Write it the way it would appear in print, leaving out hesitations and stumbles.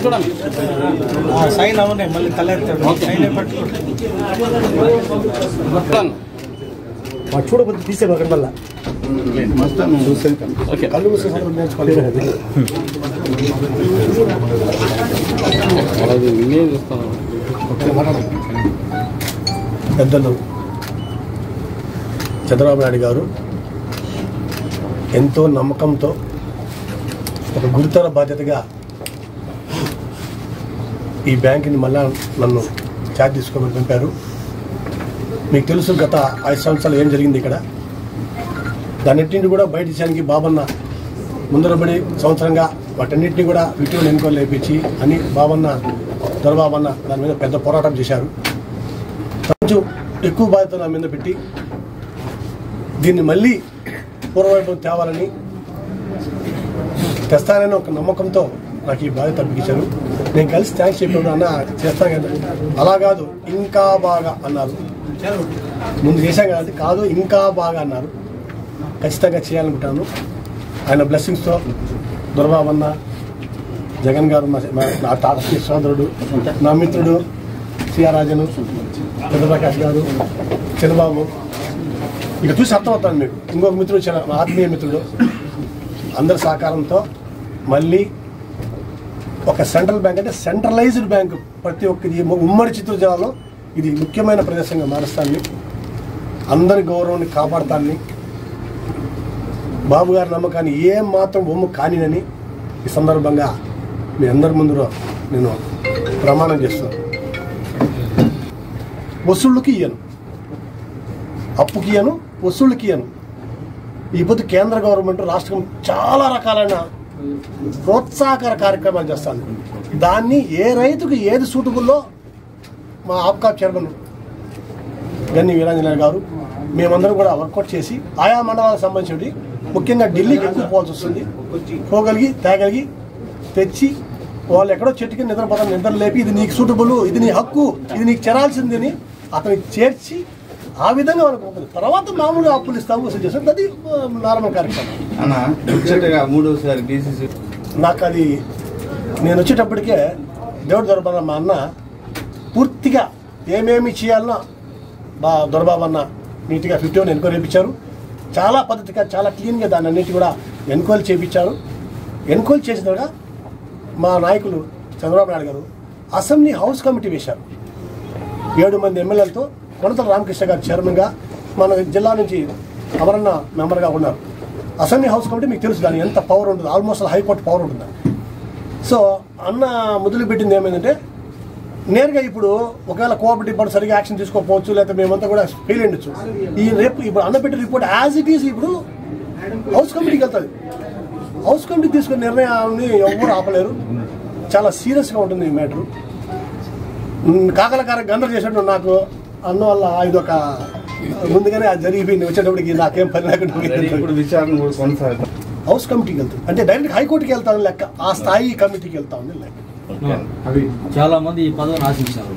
చూడండి సైన్ అవునే మళ్ళీ చూడబోతే తీసే వల్ల కళ్ళు పెద్దలు చంద్రబాబు నాయుడు గారు ఎంతో నమ్మకంతో ఒక గురుతర బాధ్యతగా ఈ బ్యాంకుని మళ్ళా నన్ను ఛార్జ్ తీసుకోమని పంపారు. మీకు తెలుసు గత 5 సంవత్సరాలు ఏం జరిగింది ఇక్కడ. దాన్నింటిని కూడా బయట చేయడానికి బాబన్న ముందరబడి సంవత్సరంగా వాటన్నింటినీ కూడా విటిని ఎన్నికలు లేపించి అని బాబన్న దొరబాబన్న దాని మీద పెద్ద పోరాటం చేశారు. కొంచెం ఎక్కువ బాధ్యత నా మీద పెట్టి దీన్ని మళ్ళీ పూర్వవైపు తేవాలని తెస్తానని ఒక నమ్మకంతో నాకు ఈ బాధ్యత అప్పగించారు. నేను కలిసి థ్యాంక్స్ చెప్పాను, అన్న చేస్తాను కదా. అలా కాదు ఇంకా బాగా అన్నారు. ముందు చేశాం కదండి, కాదు ఇంకా బాగా అన్నారు. ఖచ్చితంగా చేయాలనుకుంటాను. ఆయన బ్లెస్సింగ్స్తో దొరబాబన్న, జగన్ గారు, నా తాతకి సోదరుడు, నా మిత్రుడు సిఆర్ రాజను, చంద్రప్రకాష్ గారు, చంద్రబాబు, ఇక చూసి అర్థమవుతాను మీకు. ఇంకొక మిత్రుడు, మా ఆత్మీయ మిత్రుడు, అందరి సహకారంతో మళ్ళీ ఒక సెంట్రల్ బ్యాంక్ అంటే సెంట్రలైజ్డ్ బ్యాంకు ప్రతి ఒక్కరి ఉమ్మడి చిత్తూరు జిల్లాలో ఇది ముఖ్యమైన ప్రదేశంగా మారుస్తానని, అందరి గౌరవాన్ని కాపాడుతానని, బాబు గారి నమ్మకాన్ని ఏం మాత్రం బొమ్మ కానినని ఈ సందర్భంగా మీ అందరి ముందు నేను ప్రమాణం చేస్తున్నాను. వసూళ్ళకి ఇయ్యను, అప్పుకి ఇయ్యను, వసూళ్ళకి ఇయ్యను. ఈ పొద్దు కేంద్ర గవర్నమెంట్ రాష్ట్రం చాలా రకాలైన ప్రోత్సాహకర కార్యక్రమాలు చేస్తాను. దాన్ని ఏ రైతుకు ఏది సూటబుల్లో మా ఆప్కా చైర్మన్ గన్ని వీరాంజనేయ గారు మేమందరం కూడా వర్కౌట్ చేసి ఆయా మండలాలకు సంబంధించి ముఖ్యంగా ఢిల్లీకి ఎక్కువ పోవాల్సి వస్తుంది. పోగలిగి తేగలిగి తెచ్చి వాళ్ళు ఎక్కడో చెట్టుకి నిద్రపోతాం, నిద్ర లేపి ఇది నీకు సూటబుల్, ఇది నీ హక్కు, ఇది నీకు చేరాల్సిందని అతనికి చేర్చి ఆ విధంగా మనకు ఉంటుంది. తర్వాత మామూలుగా అప్పులు ఇస్తాము, వసూలు చేస్తాం. అది నార్మల్ కార్యక్రమం. నాకు అది నేను వచ్చేటప్పటికే దేవుడు దొరబాబన్న మా అన్న పూర్తిగా ఏమేమి చేయాలన్నా దొరబాబన్న నీట్గా 51 ఎన్క్వైరీ చేయించారు. చాలా పద్ధతిగా చాలా క్లీన్గా దాన్ని అన్నిటి కూడా ఎన్క్వైరీ చేయించారు. ఎన్క్వైరీ చేసిన తర్వాత మా నాయకులు చంద్రబాబు నాయుడు గారు అసెంబ్లీ హౌస్ కమిటీ వేశారు. 7 మంది ఎమ్మెల్యేలతో కొనతల రామకృష్ణ గారు చైర్మన్గా, మన జిల్లా నుంచి అమరన్న మెంబర్గా ఉన్నారు. అసెంబ్లీ హౌస్ కమిటీ మీకు తెలుసు దాని ఎంత పవర్ ఉంటుంది, ఆల్మోస్ట్ హైకోర్టు పవర్ ఉంటుంది. సో అన్న మొదలు పెట్టింది ఏమైందంటే నేరుగా ఇప్పుడు ఒకవేళ కోఆపరేటివ్ బోర్డు సరిగా యాక్షన్ తీసుకోకపోవచ్చు, లేకపోతే మేమంతా కూడా ఫెయిల్ అయ్యొచ్చు. ఈ రేపు ఇప్పుడు అన్న పెట్టిన రిపోర్ట్ యాజ్ ఇట్ ఈస్ ఇప్పుడు హౌస్ కమిటీకి వెళ్తుంది. హౌస్ కమిటీ తీసుకునే నిర్ణయాన్ని ఎవరు ఆపలేరు. చాలా సీరియస్గా ఉంటుంది ఈ మ్యాటరు. కాకలకార గందర చేసినట్టు నాకు అన్న వల్ల ఇది ఒక ముందుగానే అది జరిగిపోయింది. వచ్చేటప్పటికి నాకేం పని లేకుండా హౌస్ కమిటీకి వెళ్తుంది అంటే డైరెక్ట్ హైకోర్టుకి వెళ్తాను లెక్క, ఆ స్థాయి కమిటీకి వెళ్తా ఉంది లెక్క. చాలా మంది ఈ పదవిని ఆశించారు.